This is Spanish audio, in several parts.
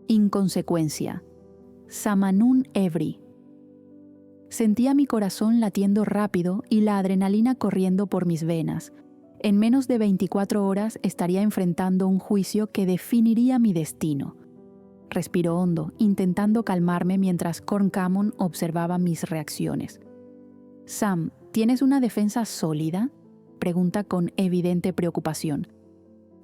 Inconsecuencia. Samanun Evri. Sentía mi corazón latiendo rápido y la adrenalina corriendo por mis venas. En menos de 24 horas estaría enfrentando un juicio que definiría mi destino. Respiró hondo, intentando calmarme mientras Corncamon observaba mis reacciones. «Sam, ¿tienes una defensa sólida?», pregunta con evidente preocupación.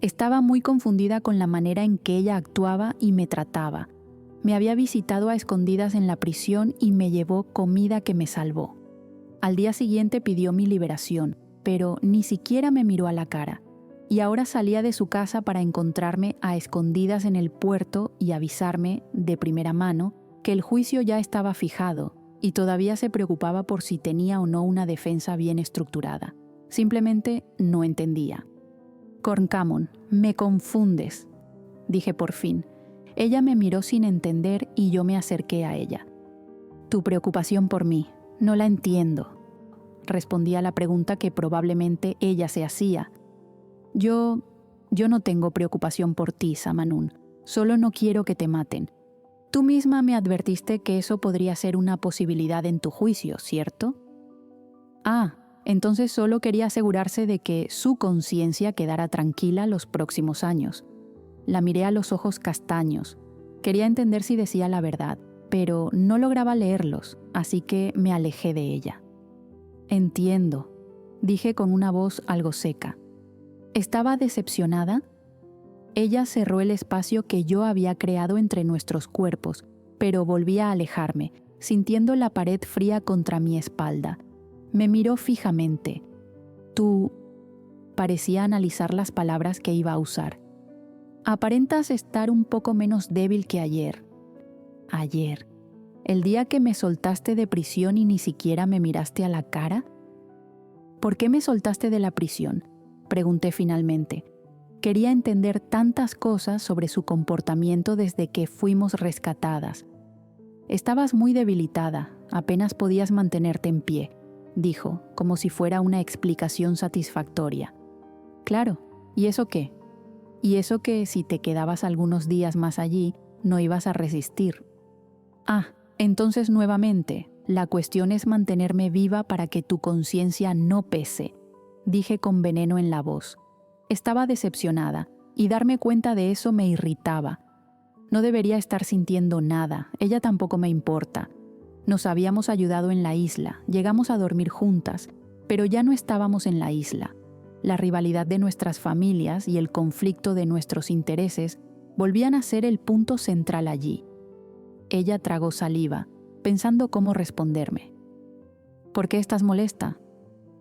Estaba muy confundida con la manera en que ella actuaba y me trataba. Me había visitado a escondidas en la prisión y me llevó comida que me salvó. Al día siguiente pidió mi liberación, pero ni siquiera me miró a la cara. Y ahora salía de su casa para encontrarme a escondidas en el puerto y avisarme, de primera mano, que el juicio ya estaba fijado, y todavía se preocupaba por si tenía o no una defensa bien estructurada. Simplemente no entendía. «Corncamon, me confundes», dije por fin. Ella me miró sin entender y yo me acerqué a ella. «Tu preocupación por mí, no la entiendo», respondí a la pregunta que probablemente ella se hacía. Yo no tengo preocupación por ti, Samanun. Solo no quiero que te maten. Tú misma me advertiste que eso podría ser una posibilidad en tu juicio, ¿cierto? Ah, entonces solo quería asegurarse de que su conciencia quedara tranquila los próximos años. La miré a los ojos castaños. Quería entender si decía la verdad, pero no lograba leerlos, así que me alejé de ella. «Entiendo», dije con una voz algo seca. ¿Estaba decepcionada? Ella cerró el espacio que yo había creado entre nuestros cuerpos, pero volví a alejarme, sintiendo la pared fría contra mi espalda. Me miró fijamente. «Tú...» parecía analizar las palabras que iba a usar. «Aparentas estar un poco menos débil que ayer». «¿Ayer? ¿El día que me soltaste de prisión y ni siquiera me miraste a la cara?» «¿Por qué me soltaste de la prisión?», pregunté finalmente. Quería entender tantas cosas sobre su comportamiento desde que fuimos rescatadas. «Estabas muy debilitada, apenas podías mantenerte en pie», dijo, como si fuera una explicación satisfactoria. «Claro, ¿y eso qué? Y eso que si te quedabas algunos días más allí, no ibas a resistir». «Ah, entonces nuevamente, la cuestión es mantenerme viva para que tu conciencia no pese», dije con veneno en la voz. Estaba decepcionada, y darme cuenta de eso me irritaba. No debería estar sintiendo nada, ella tampoco me importa. Nos habíamos ayudado en la isla, llegamos a dormir juntas, pero ya no estábamos en la isla. La rivalidad de nuestras familias y el conflicto de nuestros intereses volvían a ser el punto central allí. Ella tragó saliva, pensando cómo responderme. «¿Por qué estás molesta?»,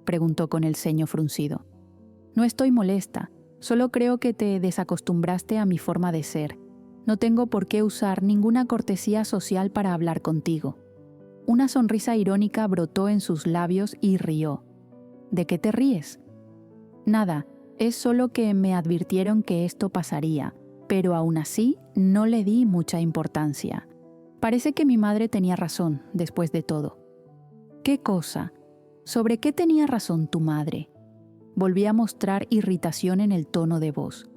preguntó con el ceño fruncido. «No estoy molesta, solo creo que te desacostumbraste a mi forma de ser. No tengo por qué usar ninguna cortesía social para hablar contigo». Una sonrisa irónica brotó en sus labios y rió. «¿De qué te ríes?». «Nada, es solo que me advirtieron que esto pasaría, pero aún así no le di mucha importancia. Parece que mi madre tenía razón, después de todo». «¿Qué cosa? ¿Sobre qué tenía razón tu madre?». Volví a mostrar irritación en el tono de voz.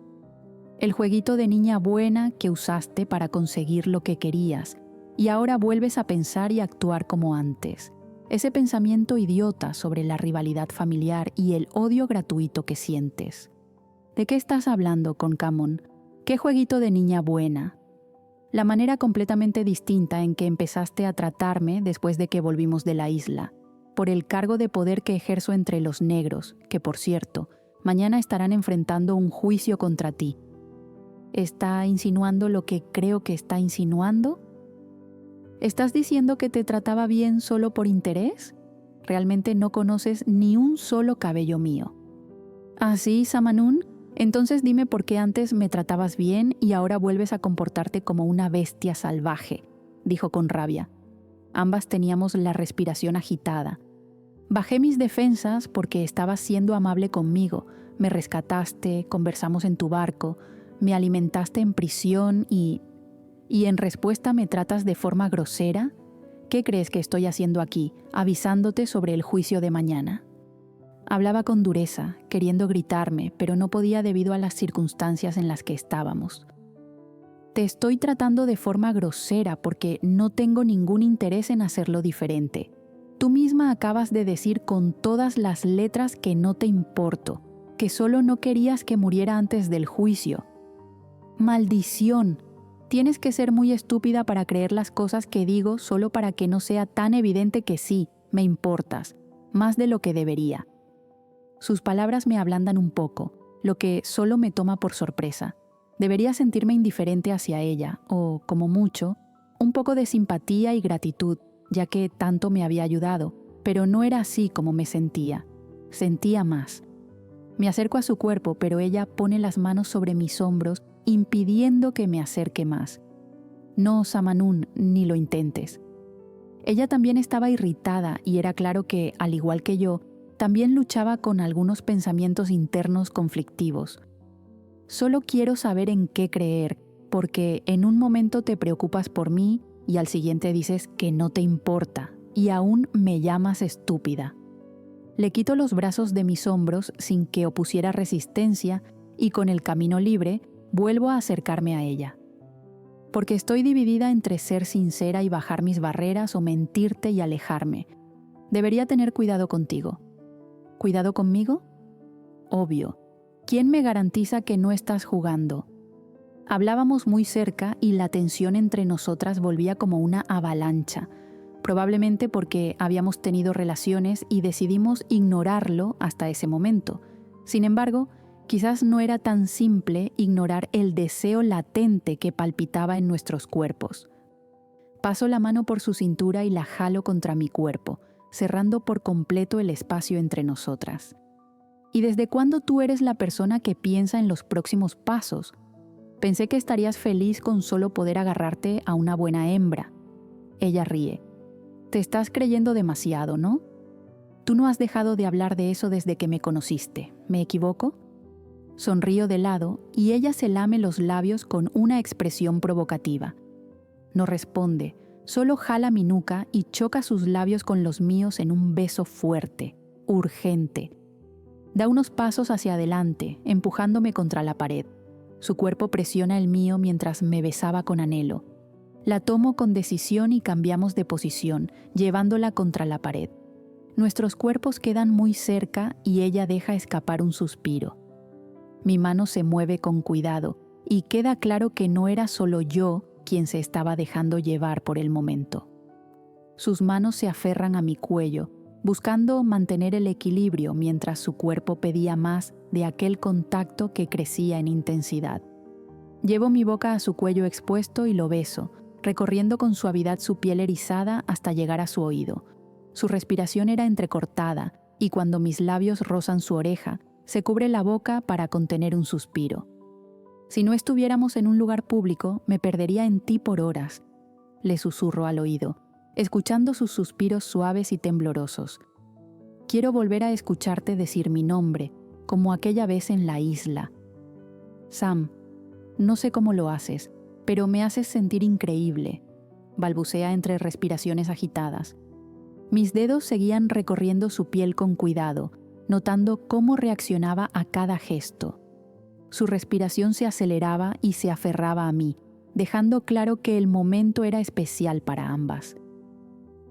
«El jueguito de niña buena que usaste para conseguir lo que querías, y ahora vuelves a pensar y actuar como antes. Ese pensamiento idiota sobre la rivalidad familiar y el odio gratuito que sientes». «¿De qué estás hablando, Corncamon? ¿Qué jueguito de niña buena?». «La manera completamente distinta en que empezaste a tratarme después de que volvimos de la isla, por el cargo de poder que ejerzo entre los negros, que por cierto, mañana estarán enfrentando un juicio contra ti». ¿Está insinuando lo que creo que está insinuando? ¿Estás diciendo que te trataba bien solo por interés? Realmente no conoces ni un solo cabello mío. ¿Ah, sí, Samanun? Entonces dime por qué antes me tratabas bien y ahora vuelves a comportarte como una bestia salvaje, dijo con rabia. Ambas teníamos la respiración agitada. Bajé mis defensas porque estabas siendo amable conmigo, me rescataste, conversamos en tu barco, me alimentaste en prisión y en respuesta me tratas de forma grosera. ¿Qué crees que estoy haciendo aquí, avisándote sobre el juicio de mañana? Hablaba con dureza, queriendo gritarme, pero no podía debido a las circunstancias en las que estábamos. Te estoy tratando de forma grosera porque no tengo ningún interés en hacerlo diferente. Tú misma acabas de decir con todas las letras que no te importo, que solo no querías que muriera antes del juicio. ¡Maldición! Tienes que ser muy estúpida para creer las cosas que digo solo para que no sea tan evidente que sí, me importas, más de lo que debería. Sus palabras me ablandan un poco, lo que solo me toma por sorpresa. Debería sentirme indiferente hacia ella, o, como mucho, un poco de simpatía y gratitud, ya que tanto me había ayudado, pero no era así como me sentía. Sentía más. Me acerco a su cuerpo, pero ella pone las manos sobre mis hombros, impidiendo que me acerque más. No, Samanun, ni lo intentes. Ella también estaba irritada y era claro que, al igual que yo, también luchaba con algunos pensamientos internos conflictivos. Solo quiero saber en qué creer, porque en un momento te preocupas por mí y al siguiente dices que no te importa y aún me llamas estúpida. Le quito los brazos de mis hombros sin que opusiera resistencia y con el camino libre vuelvo a acercarme a ella. Porque estoy dividida entre ser sincera y bajar mis barreras o mentirte y alejarme. Debería tener cuidado contigo. ¿Cuidado conmigo? Obvio. ¿Quién me garantiza que no estás jugando? Hablábamos muy cerca y la tensión entre nosotras volvía como una avalancha, probablemente porque habíamos tenido relaciones y decidimos ignorarlo hasta ese momento. Sin embargo, quizás no era tan simple ignorar el deseo latente que palpitaba en nuestros cuerpos. Paso la mano por su cintura y la jalo contra mi cuerpo, cerrando por completo el espacio entre nosotras. ¿Y desde cuándo tú eres la persona que piensa en los próximos pasos? Pensé que estarías feliz con solo poder agarrarte a una buena hembra. Ella ríe. Te estás creyendo demasiado, ¿no? Tú no has dejado de hablar de eso desde que me conociste. ¿Me equivoco? Sonrío de lado y ella se lame los labios con una expresión provocativa. No responde, solo jala mi nuca y choca sus labios con los míos en un beso fuerte, urgente. Da unos pasos hacia adelante, empujándome contra la pared. Su cuerpo presiona el mío mientras me besaba con anhelo. La tomo con decisión y cambiamos de posición, llevándola contra la pared. Nuestros cuerpos quedan muy cerca y ella deja escapar un suspiro. Mi mano se mueve con cuidado y queda claro que no era solo yo quien se estaba dejando llevar por el momento. Sus manos se aferran a mi cuello, buscando mantener el equilibrio mientras su cuerpo pedía más de aquel contacto que crecía en intensidad. Llevo mi boca a su cuello expuesto y lo beso, recorriendo con suavidad su piel erizada hasta llegar a su oído. Su respiración era entrecortada y cuando mis labios rozan su oreja, se cubre la boca para contener un suspiro. Si no estuviéramos en un lugar público, me perdería en ti por horas, le susurro al oído, escuchando sus suspiros suaves y temblorosos. Quiero volver a escucharte decir mi nombre, como aquella vez en la isla. Sam, no sé cómo lo haces, pero me haces sentir increíble, balbucea entre respiraciones agitadas. Mis dedos seguían recorriendo su piel con cuidado, notando cómo reaccionaba a cada gesto. Su respiración se aceleraba y se aferraba a mí, dejando claro que el momento era especial para ambas.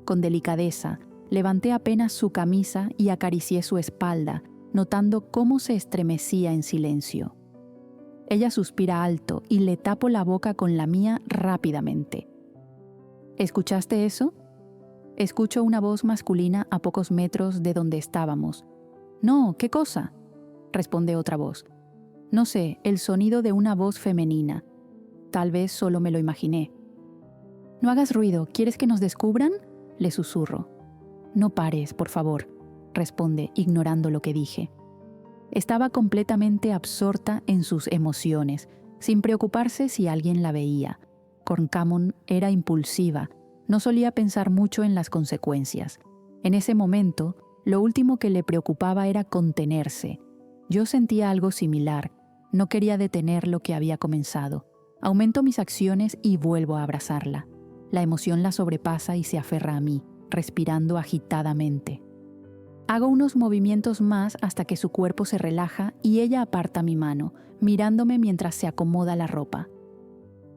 Con delicadeza, levanté apenas su camisa y acaricié su espalda, notando cómo se estremecía en silencio. Ella suspira alto y le tapo la boca con la mía rápidamente. ¿Escuchaste eso? Escucho una voz masculina a pocos metros de donde estábamos. No, ¿qué cosa? Responde otra voz. No sé, el sonido de una voz femenina. Tal vez solo me lo imaginé. No hagas ruido, ¿quieres que nos descubran? Le susurro. No pares, por favor, responde, ignorando lo que dije. Estaba completamente absorta en sus emociones, sin preocuparse si alguien la veía. Corncamon era impulsiva, no solía pensar mucho en las consecuencias. En ese momento, lo último que le preocupaba era contenerse. Yo sentía algo similar, no quería detener lo que había comenzado. Aumento mis acciones y vuelvo a abrazarla. La emoción la sobrepasa y se aferra a mí, respirando agitadamente. Hago unos movimientos más hasta que su cuerpo se relaja y ella aparta mi mano, mirándome mientras se acomoda la ropa.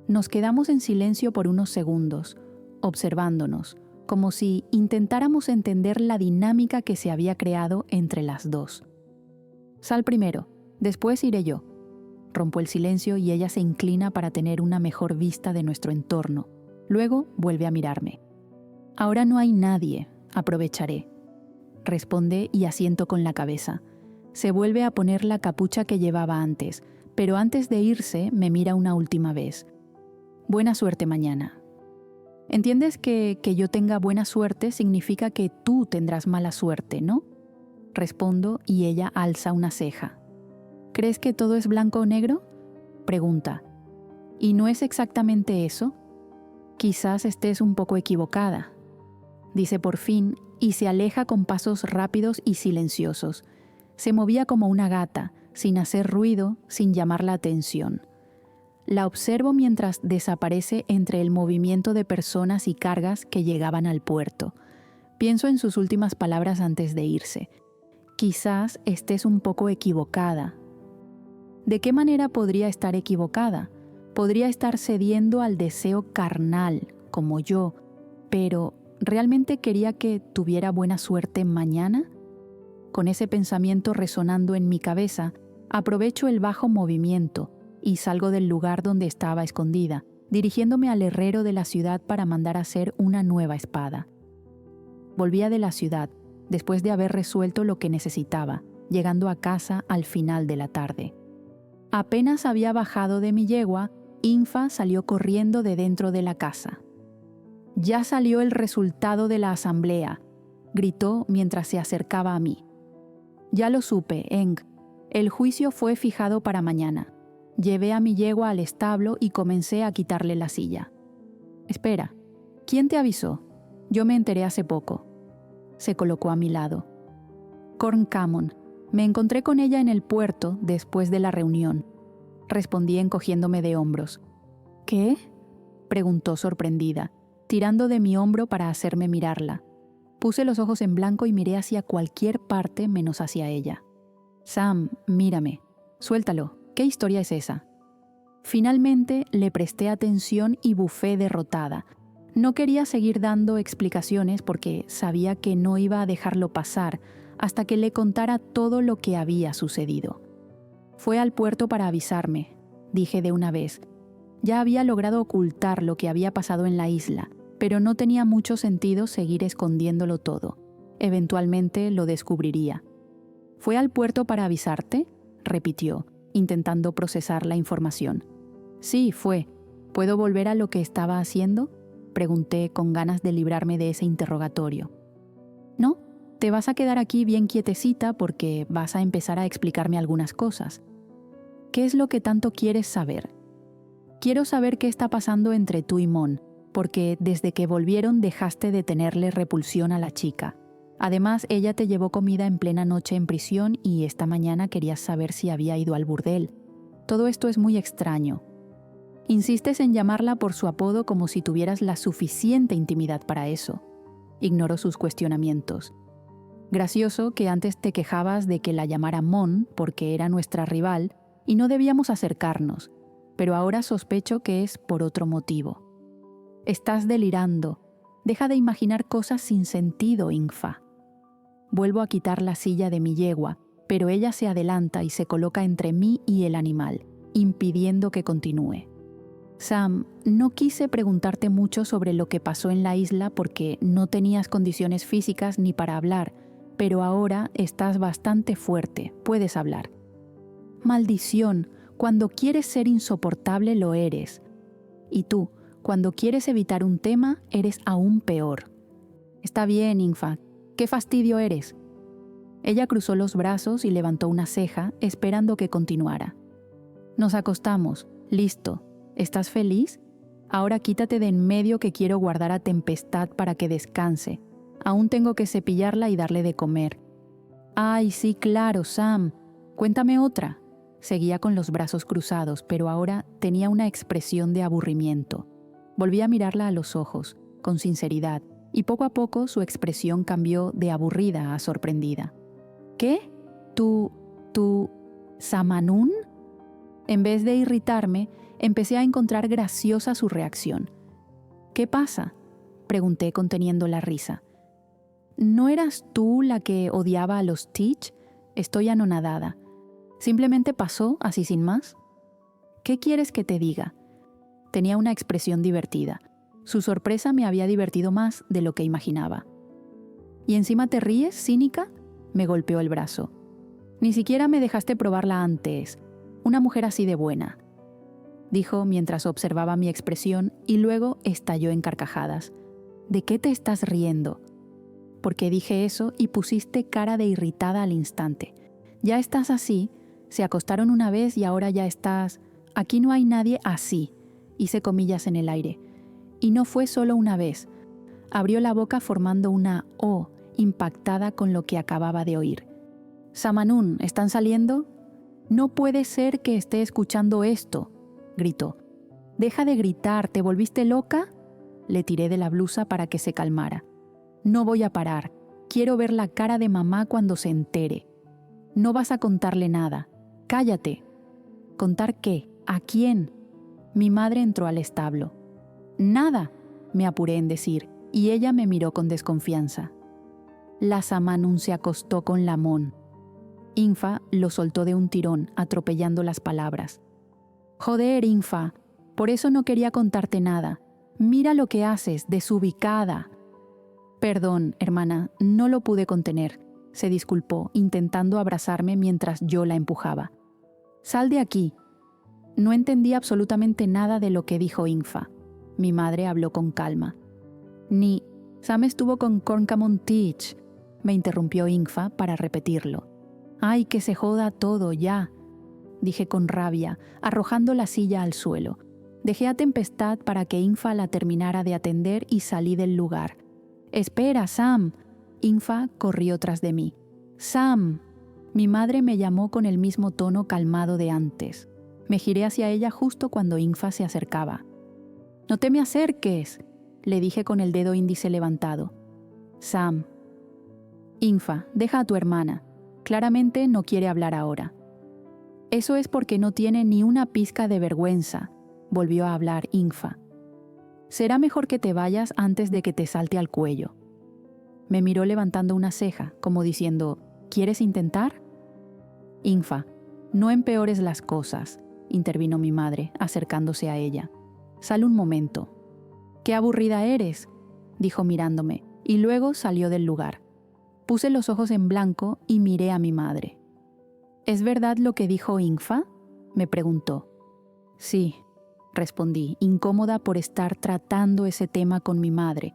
Nos quedamos en silencio por unos segundos, observándonos, como si intentáramos entender la dinámica que se había creado entre las dos. Sal primero, después iré yo. Rompo el silencio y ella se inclina para tener una mejor vista de nuestro entorno. Luego vuelve a mirarme. Ahora no hay nadie, aprovecharé. Responde y asiento con la cabeza. Se vuelve a poner la capucha que llevaba antes, pero antes de irse me mira una última vez. Buena suerte mañana. ¿Entiendes que yo tenga buena suerte significa que tú tendrás mala suerte, no? Respondo y ella alza una ceja. ¿Crees que todo es blanco o negro? Pregunta. ¿Y no es exactamente eso? Quizás estés un poco equivocada. Dice por fin y se aleja con pasos rápidos y silenciosos. Se movía como una gata, sin hacer ruido, sin llamar la atención. La observo mientras desaparece entre el movimiento de personas y cargas que llegaban al puerto. Pienso en sus últimas palabras antes de irse. Quizás estés un poco equivocada. ¿De qué manera podría estar equivocada? Podría estar cediendo al deseo carnal, como yo, pero ¿realmente quería que tuviera buena suerte mañana? Con ese pensamiento resonando en mi cabeza, aprovecho el bajo movimiento y salgo del lugar donde estaba escondida, dirigiéndome al herrero de la ciudad para mandar hacer una nueva espada. Volvía de la ciudad, después de haber resuelto lo que necesitaba, llegando a casa al final de la tarde. Apenas había bajado de mi yegua, Infa salió corriendo de dentro de la casa. «Ya salió el resultado de la asamblea», gritó mientras se acercaba a mí. «Ya lo supe, Eng. El juicio fue fijado para mañana. Llevé a mi yegua al establo y comencé a quitarle la silla». «Espera, ¿quién te avisó? Yo me enteré hace poco». Se colocó a mi lado. «Corn Camon. Me encontré con ella en el puerto después de la reunión». Respondí encogiéndome de hombros. «¿Qué?», preguntó sorprendida, tirando de mi hombro para hacerme mirarla. Puse los ojos en blanco y miré hacia cualquier parte menos hacia ella. «Sam, mírame. Suéltalo. ¿Qué historia es esa?». Finalmente le presté atención y bufé derrotada. No quería seguir dando explicaciones porque sabía que no iba a dejarlo pasar hasta que le contara todo lo que había sucedido. «Fue al puerto para avisarme», dije de una vez. Ya había logrado ocultar lo que había pasado en la isla, pero no tenía mucho sentido seguir escondiéndolo todo. Eventualmente lo descubriría. «¿Fue al puerto para avisarte?», repitió, intentando procesar la información. «Sí, fue. ¿Puedo volver a lo que estaba haciendo?», pregunté con ganas de librarme de ese interrogatorio. «No, te vas a quedar aquí bien quietecita porque vas a empezar a explicarme algunas cosas». «¿Qué es lo que tanto quieres saber?». «Quiero saber qué está pasando entre tú y Mon, porque desde que volvieron dejaste de tenerle repulsión a la chica. Además, ella te llevó comida en plena noche en prisión y esta mañana querías saber si había ido al burdel. Todo esto es muy extraño. Insistes en llamarla por su apodo como si tuvieras la suficiente intimidad para eso». Ignoró sus cuestionamientos. «Gracioso que antes te quejabas de que la llamara Mon porque era nuestra rival y no debíamos acercarnos, pero ahora sospecho que es por otro motivo. Estás delirando. Deja de imaginar cosas sin sentido, Infa». Vuelvo a quitar la silla de mi yegua, pero ella se adelanta y se coloca entre mí y el animal, impidiendo que continúe. «Sam, no quise preguntarte mucho sobre lo que pasó en la isla porque no tenías condiciones físicas ni para hablar, pero ahora estás bastante fuerte, puedes hablar». «Maldición, cuando quieres ser insoportable lo eres. Y tú, cuando quieres evitar un tema, eres aún peor». «Está bien, Infa. ¿Qué fastidio eres?». Ella cruzó los brazos y levantó una ceja, esperando que continuara. «Nos acostamos. Listo. ¿Estás feliz? Ahora quítate de en medio que quiero guardar a Tempestad para que descanse. Aún tengo que cepillarla y darle de comer». «Ay, sí, claro, Sam. Cuéntame otra». Seguía con los brazos cruzados, pero ahora tenía una expresión de aburrimiento. Volví a mirarla a los ojos, con sinceridad, y poco a poco su expresión cambió de aburrida a sorprendida. «¿Qué? ¿Tú, Samanún?». En vez de irritarme, Empecé a encontrar graciosa su reacción. ¿Qué pasa?, pregunté conteniendo la risa. ¿No eras tú la que odiaba a los Teach? Estoy anonadada. ¿Simplemente pasó así sin más? ¿Qué quieres que te diga? Tenía una expresión divertida. Su sorpresa me había divertido más de lo que imaginaba. ¿Y encima te ríes, cínica?, me golpeó el brazo. Ni siquiera me dejaste probarla antes. Una mujer así de buena, dijo mientras observaba mi expresión y luego estalló en carcajadas. ¿De qué te estás riendo? Porque dije eso y pusiste cara de irritada al instante. Ya estás así, se acostaron una vez y ahora ya estás... Aquí no hay nadie así, hice comillas en el aire. Y no fue solo una vez. Abrió la boca formando una O, impactada con lo que acababa de oír. Samanún, ¿están saliendo? No puede ser que esté escuchando esto, gritó. Deja de gritar, ¿te volviste loca? Le tiré de la blusa para que se calmara. No voy a parar. Quiero ver la cara de mamá cuando se entere. No vas a contarle nada. Cállate. ¿Contar qué? ¿A quién? Mi madre entró al establo. Nada, me apuré en decir, y ella me miró con desconfianza. La Samanún se acostó con Lamón. Infa lo soltó de un tirón, atropellando las palabras. Joder, Infa, por eso no quería contarte nada. Mira lo que haces, desubicada. Perdón, hermana, no lo pude contener, se disculpó, intentando abrazarme mientras yo la empujaba. Sal de aquí. No entendí absolutamente nada de lo que dijo Infa. Mi madre habló con calma. Ni, Sam estuvo con Corncamon Teach, me interrumpió Infa para repetirlo. Ay, que se joda todo ya, dije con rabia, arrojando la silla al suelo. Dejé a Tempestad para que Infa la terminara de atender y salí del lugar. «Espera, Sam». Infa corrió tras de mí. «Sam». Mi madre me llamó con el mismo tono calmado de antes. Me giré hacia ella justo cuando Infa se acercaba. «No te me acerques», le dije con el dedo índice levantado. «Sam». «Infa, deja a tu hermana. Claramente no quiere hablar ahora». «Eso es porque no tiene ni una pizca de vergüenza», volvió a hablar Infa. «Será mejor que te vayas antes de que te salte al cuello». Me miró levantando una ceja, como diciendo, ¿quieres intentar? Infa, no empeores las cosas, intervino mi madre, acercándose a ella. Sal un momento. «Qué aburrida eres», dijo mirándome, y luego salió del lugar. Puse los ojos en blanco y miré a mi madre. «¿Es verdad lo que dijo Infa?», me preguntó. «Sí», respondí, incómoda por estar tratando ese tema con mi madre.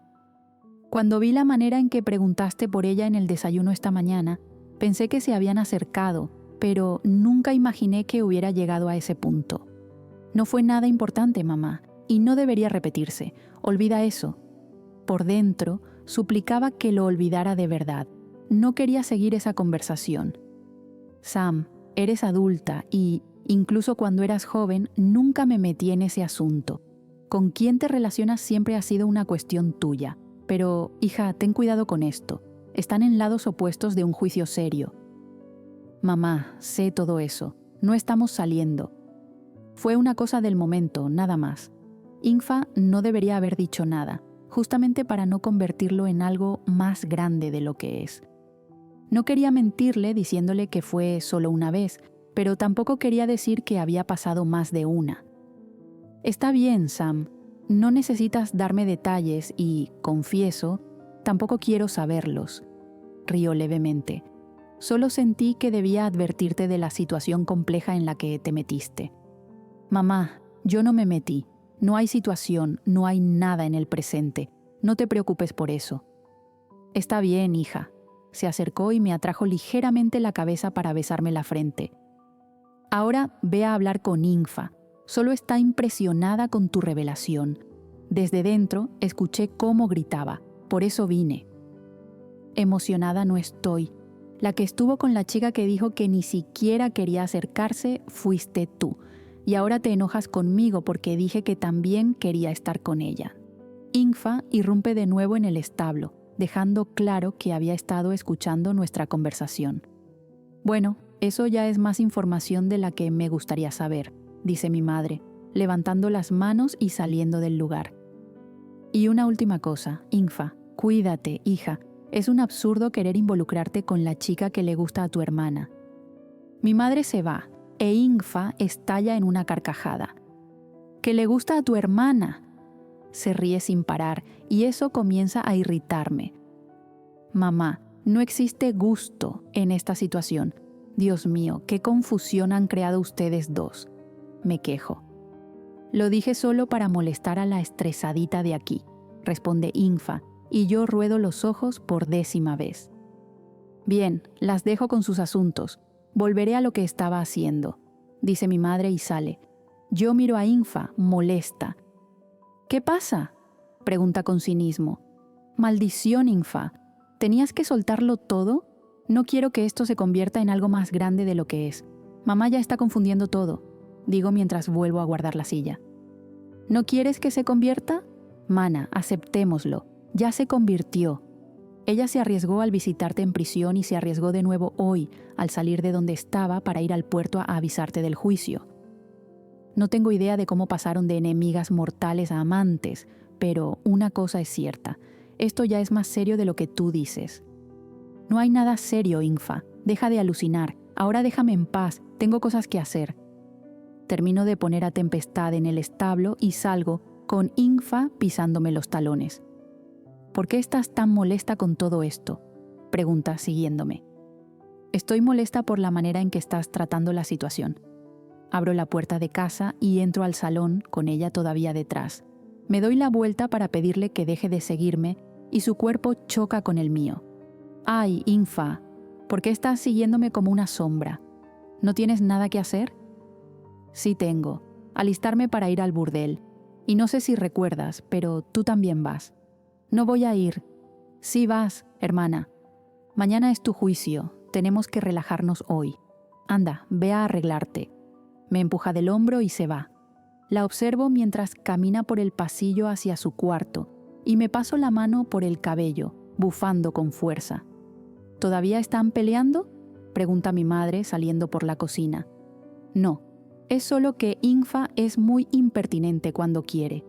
Cuando vi la manera en que preguntaste por ella en el desayuno esta mañana, pensé que se habían acercado, pero nunca imaginé que hubiera llegado a ese punto. No fue nada importante, mamá, y no debería repetirse. Olvida eso. Por dentro, suplicaba que lo olvidara de verdad. No quería seguir esa conversación. Sam, eres adulta y, incluso cuando eras joven, nunca me metí en ese asunto. Con quién te relacionas siempre ha sido una cuestión tuya. Pero, hija, ten cuidado con esto. Están en lados opuestos de un juicio serio. Mamá, sé todo eso. No estamos saliendo. Fue una cosa del momento, nada más. Infa no debería haber dicho nada, justamente para no convertirlo en algo más grande de lo que es. No quería mentirle diciéndole que fue solo una vez, pero tampoco quería decir que había pasado más de una. Está bien, Sam. No necesitas darme detalles y, confieso, tampoco quiero saberlos. Rió levemente. Solo sentí que debía advertirte de la situación compleja en la que te metiste. Mamá, yo no me metí. No hay situación, no hay nada en el presente. No te preocupes por eso. Está bien, hija. Se acercó y me atrajo ligeramente la cabeza para besarme la frente. Ahora ve a hablar con Infa. Solo está impresionada con tu revelación. Desde dentro escuché cómo gritaba, por eso vine. Emocionada no estoy. La que estuvo con la chica que dijo que ni siquiera quería acercarse fuiste tú, y ahora te enojas conmigo porque dije que también quería estar con ella. Infa irrumpe de nuevo en el establo, dejando claro que había estado escuchando nuestra conversación. Bueno, eso ya es más información de la que me gustaría saber, dice mi madre. levantando las manos y saliendo del lugar. Y una última cosa, Infa, cuídate, hija. Es un absurdo querer involucrarte con la chica que le gusta a tu hermana. Mi madre se va e Infa estalla en una carcajada. ¿Que le gusta a tu hermana? Se ríe sin parar y eso comienza a irritarme. Mamá, no existe gusto en esta situación. Dios mío, qué confusión han creado ustedes dos. Me quejo. Lo dije solo para molestar a la estresadita de aquí, responde Infa, y yo ruedo los ojos por 10ª vez. Bien, las dejo con sus asuntos. Volveré a lo que estaba haciendo, dice mi madre y sale. Yo miro a Infa, molesta. ¿Qué pasa?, pregunta con cinismo. Maldición, Infa. ¿Tenías que soltarlo todo? No quiero que esto se convierta en algo más grande de lo que es. Mamá ya está confundiendo todo, digo mientras vuelvo a guardar la silla. ¿No quieres que se convierta? Mana, aceptémoslo. Ya se convirtió. Ella se arriesgó al visitarte en prisión y se arriesgó de nuevo hoy, al salir de donde estaba para ir al puerto a avisarte del juicio. No tengo idea de cómo pasaron de enemigas mortales a amantes, pero una cosa es cierta. Esto ya es más serio de lo que tú dices. No hay nada serio, Infa. Deja de alucinar. Ahora déjame en paz. Tengo cosas que hacer. Termino de poner a Tempestad en el establo y salgo con Infa pisándome los talones. ¿Por qué estás tan molesta con todo esto?, pregunta siguiéndome. Estoy molesta por la manera en que estás tratando la situación. Abro la puerta de casa y entro al salón con ella todavía detrás. Me doy la vuelta para pedirle que deje de seguirme y su cuerpo choca con el mío. ¡Ay, Infa! ¿Por qué estás siguiéndome como una sombra? ¿No tienes nada que hacer? Sí tengo. Alistarme para ir al burdel. Y no sé si recuerdas, pero tú también vas. No voy a ir. Sí vas, hermana. Mañana es tu juicio. Tenemos que relajarnos hoy. Anda, ve a arreglarte. Me empuja del hombro y se va. La observo mientras camina por el pasillo hacia su cuarto y me paso la mano por el cabello, bufando con fuerza. ¿Todavía están peleando?, pregunta mi madre saliendo por la cocina. No, es solo que Infa es muy impertinente cuando quiere.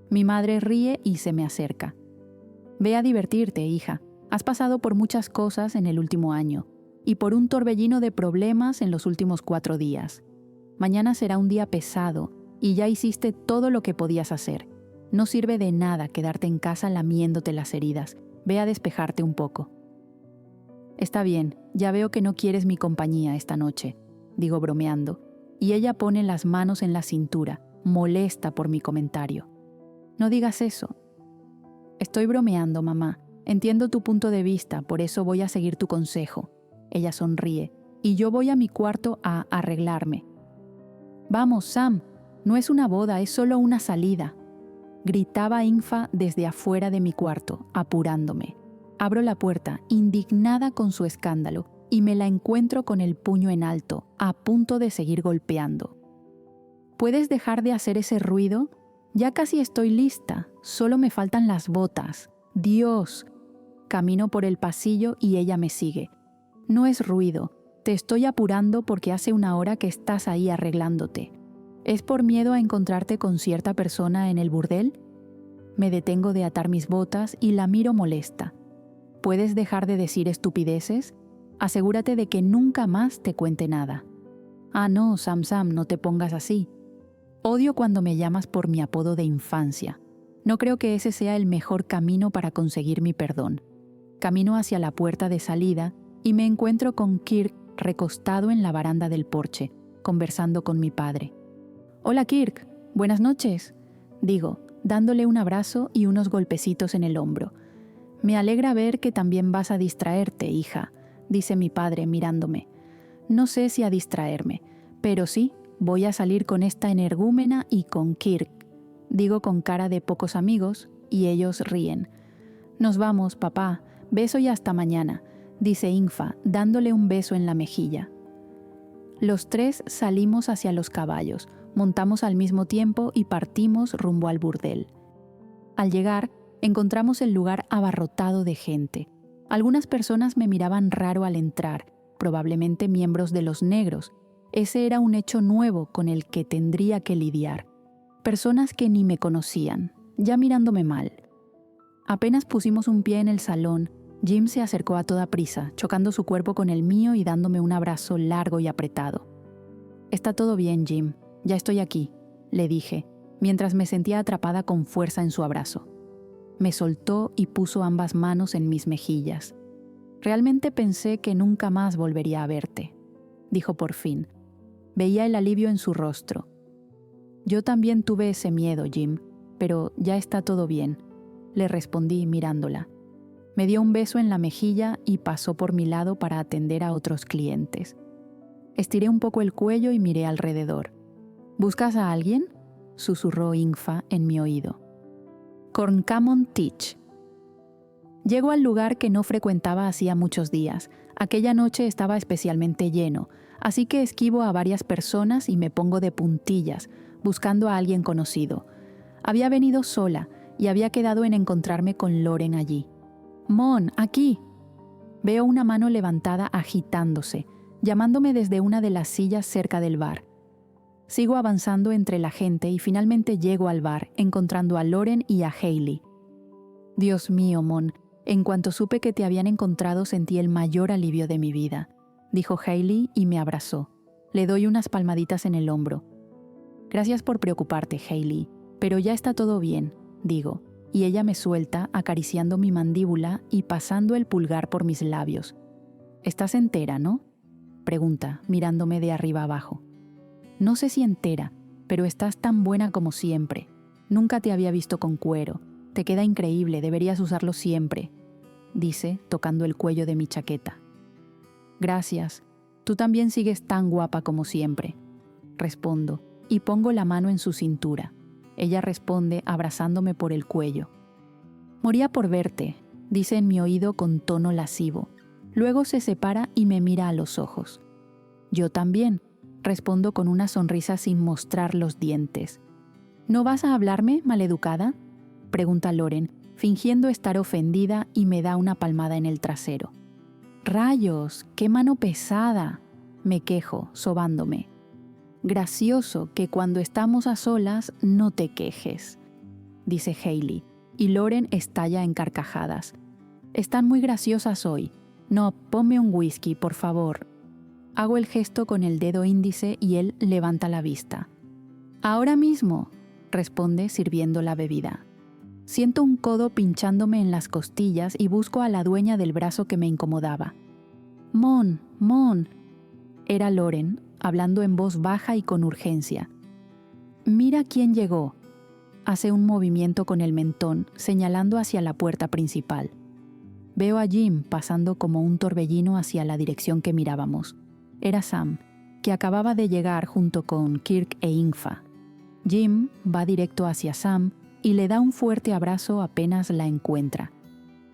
Mi madre ríe y se me acerca. Ve a divertirte, hija. Has pasado por muchas cosas en el último año y por un torbellino de problemas en los últimos 4 días. Mañana será un día pesado y ya hiciste todo lo que podías hacer. No sirve de nada quedarte en casa lamiéndote las heridas. Ve a despejarte un poco. Está bien, ya veo que no quieres mi compañía esta noche, digo bromeando, y ella pone las manos en la cintura, molesta por mi comentario. No digas eso. Estoy bromeando, mamá. Entiendo tu punto de vista, por eso voy a seguir tu consejo. Ella sonríe, y yo voy a mi cuarto a arreglarme. Vamos, Sam, no es una boda, es solo una salida. Gritaba Infa desde afuera de mi cuarto, apurándome. Abro la puerta, indignada con su escándalo, y me la encuentro con el puño en alto, a punto de seguir golpeando. ¿Puedes dejar de hacer ese ruido? Ya casi estoy lista, solo me faltan las botas. ¡Dios! Camino por el pasillo y ella me sigue. No es ruido, te estoy apurando porque hace una hora que estás ahí arreglándote. ¿Es por miedo a encontrarte con cierta persona en el burdel? Me detengo de atar mis botas y la miro molesta. ¿Puedes dejar de decir estupideces? Asegúrate de que nunca más te cuente nada. Ah, no, Sam, no te pongas así. Odio cuando me llamas por mi apodo de infancia. No creo que ese sea el mejor camino para conseguir mi perdón. Camino hacia la puerta de salida y me encuentro con Kirk recostado en la baranda del porche, conversando con mi padre. «Hola, Kirk. Buenas noches», digo, dándole un abrazo y unos golpecitos en el hombro. «Me alegra ver que también vas a distraerte, hija», dice mi padre mirándome. No sé si a distraerme, pero sí, voy a salir con esta energúmena y con Kirk, digo con cara de pocos amigos, y ellos ríen. «Nos vamos, papá. Beso y hasta mañana», dice Infa, dándole un beso en la mejilla. Los 3 salimos hacia los caballos, montamos al mismo tiempo y partimos rumbo al burdel. Al llegar, encontramos el lugar abarrotado de gente. Algunas personas me miraban raro al entrar, probablemente miembros de los negros, Ese era un hecho nuevo con el que tendría que lidiar. Personas que ni me conocían, ya mirándome mal. Apenas pusimos un pie en el salón, Jim se acercó a toda prisa, chocando su cuerpo con el mío y dándome un abrazo largo y apretado. «Está todo bien, Jim. Ya estoy aquí», le dije, mientras me sentía atrapada con fuerza en su abrazo. Me soltó y puso ambas manos en mis mejillas. «Realmente pensé que nunca más volvería a verte», dijo por fin. Veía el alivio en su rostro. «Yo también tuve ese miedo, Jim, pero ya está todo bien», le respondí mirándola. Me dio un beso en la mejilla y pasó por mi lado para atender a otros clientes. Estiré un poco el cuello y miré alrededor. «¿Buscas a alguien?», susurró Ingfa en mi oído. «Corncamon Teach». Llego al lugar que no frecuentaba hacía muchos días. Aquella noche estaba especialmente lleno, así que esquivo a varias personas y me pongo de puntillas, buscando a alguien conocido. Había venido sola y había quedado en encontrarme con Loren allí. «Mon, aquí». Veo una mano levantada agitándose, llamándome desde una de las sillas cerca del bar. Sigo avanzando entre la gente y finalmente llego al bar, encontrando a Loren y a Hailey. «Dios mío, Mon, en cuanto supe que te habían encontrado sentí el mayor alivio de mi vida», dijo Hailey y me abrazó. Le doy unas palmaditas en el hombro. «Gracias por preocuparte, Hailey, pero ya está todo bien», digo, y ella me suelta acariciando mi mandíbula y pasando el pulgar por mis labios. «¿Estás entera, no?», pregunta, mirándome de arriba abajo. «No sé si entera, pero estás tan buena como siempre. Nunca te había visto con cuero. Te queda increíble, deberías usarlo siempre», dice, tocando el cuello de mi chaqueta. «Gracias. Tú también sigues tan guapa como siempre», respondo, y pongo la mano en su cintura. Ella responde abrazándome por el cuello. «Moría por verte», dice en mi oído con tono lascivo. Luego se separa y me mira a los ojos. «Yo también», respondo con una sonrisa sin mostrar los dientes. «¿No vas a hablarme, maleducada?», pregunta Loren, fingiendo estar ofendida y me da una palmada en el trasero. «¡Rayos! ¡Qué mano pesada!», me quejo, sobándome. «Gracioso que cuando estamos a solas no te quejes», dice Hailey, y Loren estalla en carcajadas. «Están muy graciosas hoy. No, ponme un whisky, por favor». Hago el gesto con el dedo índice y él levanta la vista. «Ahora mismo», responde sirviendo la bebida. Siento un codo pinchándome en las costillas y busco a la dueña del brazo que me incomodaba. «Mon, Mon», era Loren, hablando en voz baja y con urgencia. «Mira quién llegó», hace un movimiento con el mentón, señalando hacia la puerta principal. Veo a Jim pasando como un torbellino hacia la dirección que mirábamos. Era Sam, que acababa de llegar junto con Kirk e Ingfa. Jim va directo hacia Sam y le da un fuerte abrazo apenas la encuentra.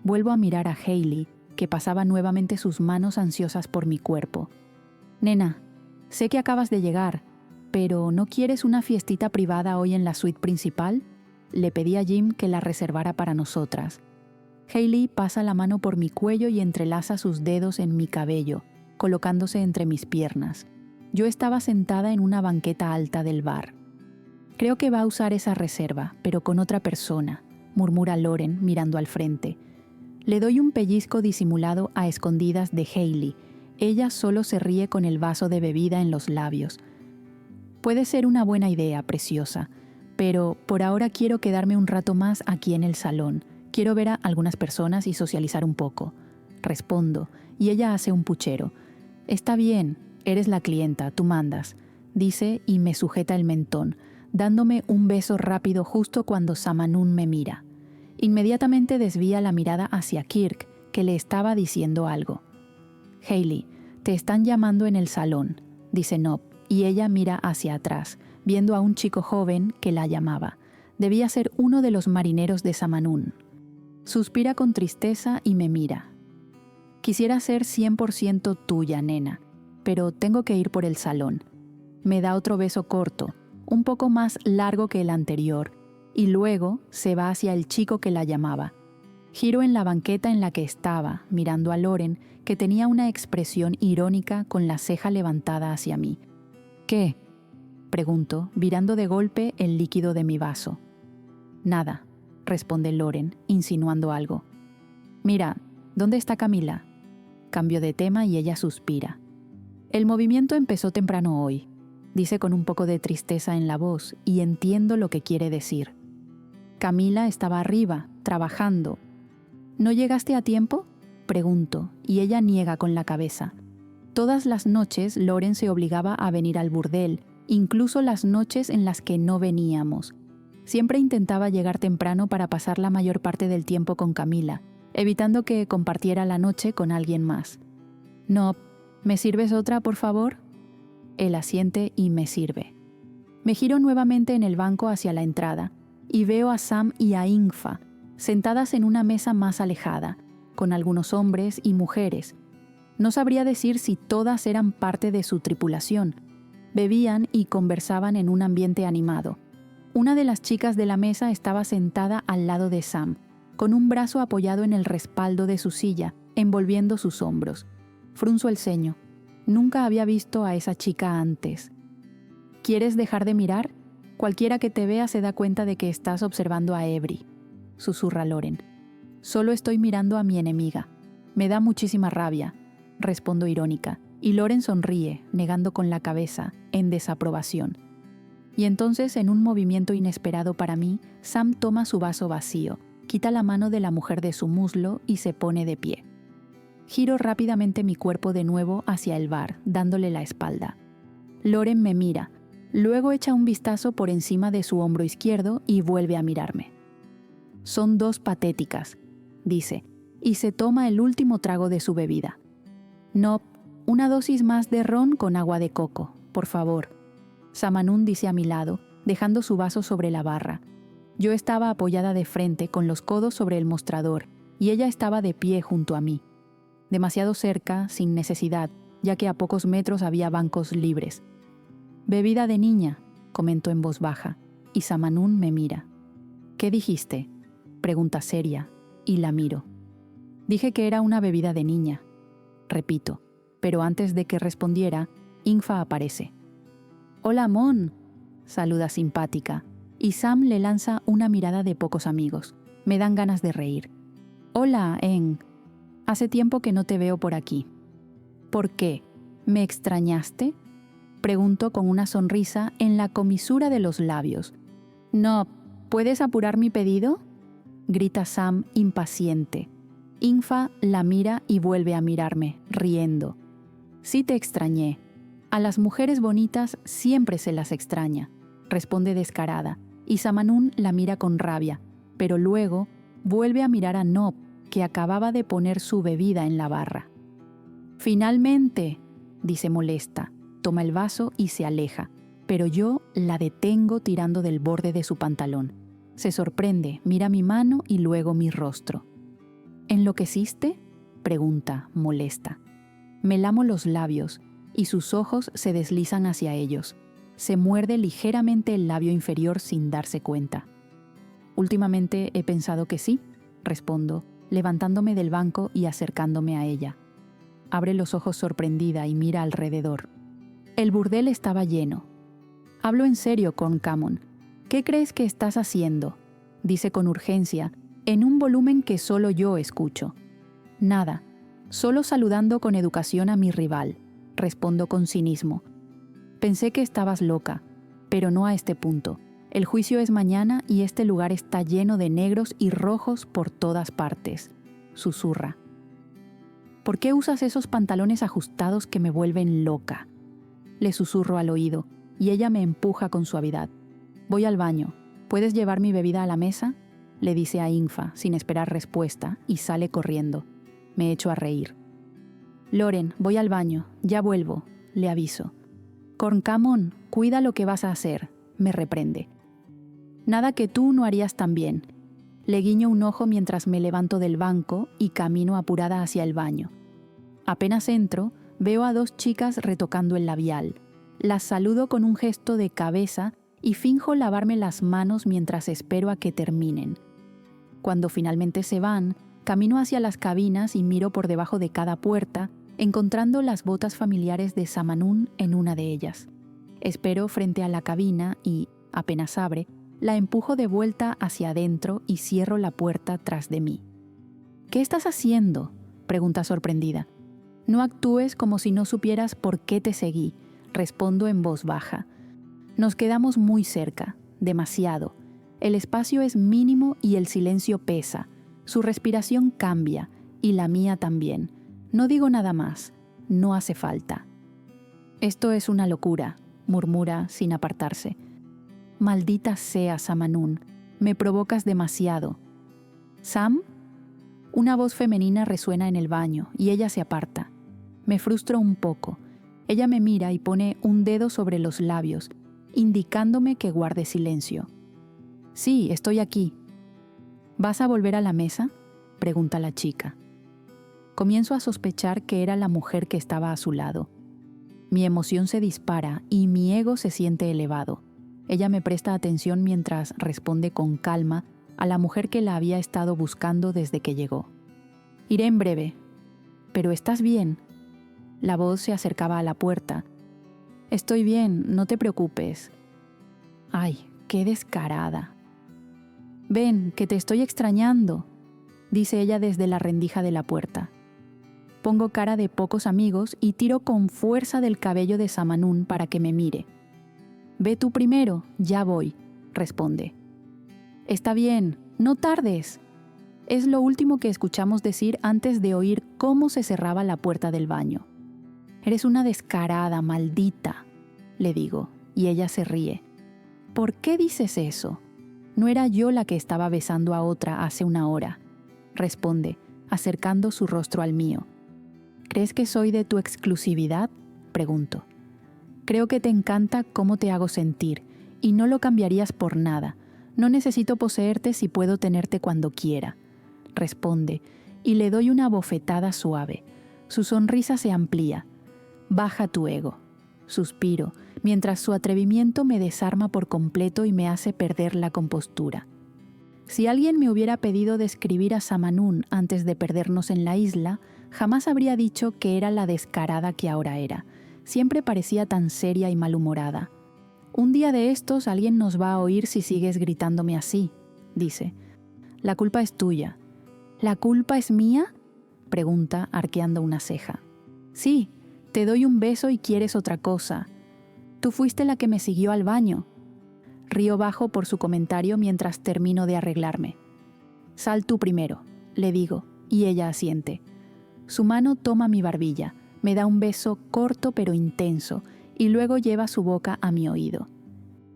Vuelvo a mirar a Hailey, que pasaba nuevamente sus manos ansiosas por mi cuerpo. «Nena, sé que acabas de llegar, pero ¿no quieres una fiestita privada hoy en la suite principal?», le pedí a Jim que la reservara para nosotras. Hailey pasa la mano por mi cuello y entrelaza sus dedos en mi cabello, colocándose entre mis piernas. Yo estaba sentada en una banqueta alta del bar. «Creo que va a usar esa reserva, pero con otra persona», murmura Loren mirando al frente. Le doy un pellizco disimulado a escondidas de Hailey. Ella solo se ríe con el vaso de bebida en los labios. «Puede ser una buena idea, preciosa, pero por ahora quiero quedarme un rato más aquí en el salón. Quiero ver a algunas personas y socializar un poco», respondo, y ella hace un puchero. «Está bien, eres la clienta, tú mandas», dice y me sujeta el mentón, dándome un beso rápido justo cuando Samanun me mira. Inmediatamente desvía la mirada hacia Kirk, que le estaba diciendo algo. «Hailey, te están llamando en el salón», dice Nob, y ella mira hacia atrás, viendo a un chico joven que la llamaba. Debía ser uno de los marineros de Samanun. Suspira con tristeza y me mira. «Quisiera ser 100% tuya, nena, pero tengo que ir por el salón». Me da otro beso corto, un poco más largo que el anterior, y luego se va hacia el chico que la llamaba. Giro en la banqueta en la que estaba, mirando a Loren, que tenía una expresión irónica con la ceja levantada hacia mí. ¿Qué? Pregunto, virando de golpe el líquido de mi vaso. Nada, responde Loren, insinuando algo. Mira, ¿dónde está Camila? Cambio de tema y ella suspira. El movimiento empezó temprano hoy, dice con un poco de tristeza en la voz, y entiendo lo que quiere decir. Camila estaba arriba, trabajando. ¿No llegaste a tiempo? Pregunto, y ella niega con la cabeza. Todas las noches Loren se obligaba a venir al burdel, incluso las noches en las que no veníamos. Siempre intentaba llegar temprano para pasar la mayor parte del tiempo con Camila, evitando que compartiera la noche con alguien más. No, ¿me sirves otra, por favor? Él asiente y me sirve. Me giro nuevamente en el banco hacia la entrada y veo a Sam y a Ingfa, sentadas en una mesa más alejada, con algunos hombres y mujeres. No sabría decir si todas eran parte de su tripulación. Bebían y conversaban en un ambiente animado. Una de las chicas de la mesa estaba sentada al lado de Sam, con un brazo apoyado en el respaldo de su silla, envolviendo sus hombros. Frunzo el ceño. Nunca había visto a esa chica antes. ¿Quieres dejar de mirar? Cualquiera que te vea se da cuenta de que estás observando a Evri, susurra Loren. Solo estoy mirando a mi enemiga. Me da muchísima rabia, respondo irónica, y Loren sonríe, negando con la cabeza, en desaprobación. Y entonces, en un movimiento inesperado para mí, Sam toma su vaso vacío, quita la mano de la mujer de su muslo y se pone de pie. Giro rápidamente mi cuerpo de nuevo hacia el bar, dándole la espalda. Loren me mira, luego echa un vistazo por encima de su hombro izquierdo y vuelve a mirarme. Son dos patéticas, dice, y se toma el último trago de su bebida. No, una dosis más de ron con agua de coco, por favor. Samanún dice a mi lado, dejando su vaso sobre la barra. Yo estaba apoyada de frente con los codos sobre el mostrador y ella estaba de pie junto a mí. Demasiado cerca, sin necesidad, ya que a pocos metros había bancos libres. «Bebida de niña», comento en voz baja, y Samanún me mira. «¿Qué dijiste?», pregunta seria, y la miro. «Dije que era una bebida de niña», repito, pero antes de que respondiera, Ingfa aparece. «Hola, Mon», saluda simpática, y Sam le lanza una mirada de pocos amigos. Me dan ganas de reír. «Hola, Eng. Hace tiempo que no te veo por aquí». «¿Por qué? ¿Me extrañaste?», pregunto con una sonrisa en la comisura de los labios. «No, ¿puedes apurar mi pedido?», grita Sam impaciente. Ingfa la mira y vuelve a mirarme, riendo. «Sí te extrañé. A las mujeres bonitas siempre se las extraña», responde descarada, y Samanún la mira con rabia, pero luego vuelve a mirar a Nob, que acababa de poner su bebida en la barra. «Finalmente», dice molesta, toma el vaso y se aleja, pero yo la detengo tirando del borde de su pantalón. Se sorprende, mira mi mano y luego mi rostro. «¿Enloqueciste?», pregunta, molesta. Me lamo los labios y sus ojos se deslizan hacia ellos. Se muerde ligeramente el labio inferior sin darse cuenta. «Últimamente he pensado que sí», respondo, levantándome del banco y acercándome a ella. Abre los ojos sorprendida y mira alrededor. El burdel estaba lleno. «Hablo en serio, Corncamon. ¿Qué crees que estás haciendo?», dice con urgencia, en un volumen que solo yo escucho. «Nada, solo saludando con educación a mi rival», respondo con cinismo. «Pensé que estabas loca, pero no a este punto. El juicio es mañana y este lugar está lleno de negros y rojos por todas partes», susurra. «¿Por qué usas esos pantalones ajustados que me vuelven loca?», le susurro al oído, y ella me empuja con suavidad. «Voy al baño. ¿Puedes llevar mi bebida a la mesa?», le dice a Ingfa, sin esperar respuesta, y sale corriendo. Me echo a reír. «Loren, voy al baño. Ya vuelvo», le aviso. «Corncamon, cuida lo que vas a hacer», me reprende. «Nada que tú no harías también». Le guiño un ojo mientras me levanto del banco y camino apurada hacia el baño. Apenas entro, veo a dos chicas retocando el labial. Las saludo con un gesto de cabeza y finjo lavarme las manos mientras espero a que terminen. Cuando finalmente se van, camino hacia las cabinas y miro por debajo de cada puerta, encontrando las botas familiares de Samanún en una de ellas. Espero frente a la cabina y, apenas abre, la empujo de vuelta hacia adentro y cierro la puerta tras de mí. ¿Qué estás haciendo?, pregunta sorprendida. No actúes como si no supieras por qué te seguí, respondo en voz baja. Nos quedamos muy cerca, demasiado. El espacio es mínimo y el silencio pesa. Su respiración cambia, y la mía también. No digo nada más, no hace falta. Esto es una locura, murmura sin apartarse. Maldita sea, Samanún, me provocas demasiado. ¿Sam? Una voz femenina resuena en el baño y ella se aparta. Me frustro un poco. Ella me mira y pone un dedo sobre los labios, indicándome que guarde silencio. Sí, estoy aquí. ¿Vas a volver a la mesa?, pregunta la chica. Comienzo a sospechar que era la mujer que estaba a su lado. Mi emoción se dispara y mi ego se siente elevado. Ella me presta atención mientras responde con calma a la mujer que la había estado buscando desde que llegó. Iré en breve. ¿Pero estás bien? La voz se acercaba a la puerta. Estoy bien, no te preocupes. Ay, qué descarada. Ven, que te estoy extrañando, dice ella desde la rendija de la puerta. Pongo cara de pocos amigos y tiro con fuerza del cabello de Samanún para que me mire. Ve tú primero, ya voy, responde. Está bien, no tardes. Es lo último que escuchamos decir antes de oír cómo se cerraba la puerta del baño. Eres una descarada, maldita, le digo, y ella se ríe. ¿Por qué dices eso? No era yo la que estaba besando a otra hace una hora, responde, acercando su rostro al mío. ¿Crees que soy de tu exclusividad?, pregunto. Creo que te encanta cómo te hago sentir, y no lo cambiarías por nada. No necesito poseerte si puedo tenerte cuando quiera, responde, y le doy una bofetada suave. Su sonrisa se amplía. Baja tu ego, suspiro, mientras su atrevimiento me desarma por completo y me hace perder la compostura. Si alguien me hubiera pedido describir a Samanún antes de perdernos en la isla, jamás habría dicho que era la descarada que ahora era. Siempre parecía tan seria y malhumorada. Un día de estos alguien nos va a oír si sigues gritándome así, dice. La culpa es tuya. ¿La culpa es mía?, pregunta arqueando una ceja. Sí, te doy un beso y quieres otra cosa. Tú fuiste la que me siguió al baño. Río bajo por su comentario mientras termino de arreglarme. Sal tú primero, le digo, y ella asiente. Su mano toma mi barbilla, me da un beso corto pero intenso, y luego lleva su boca a mi oído.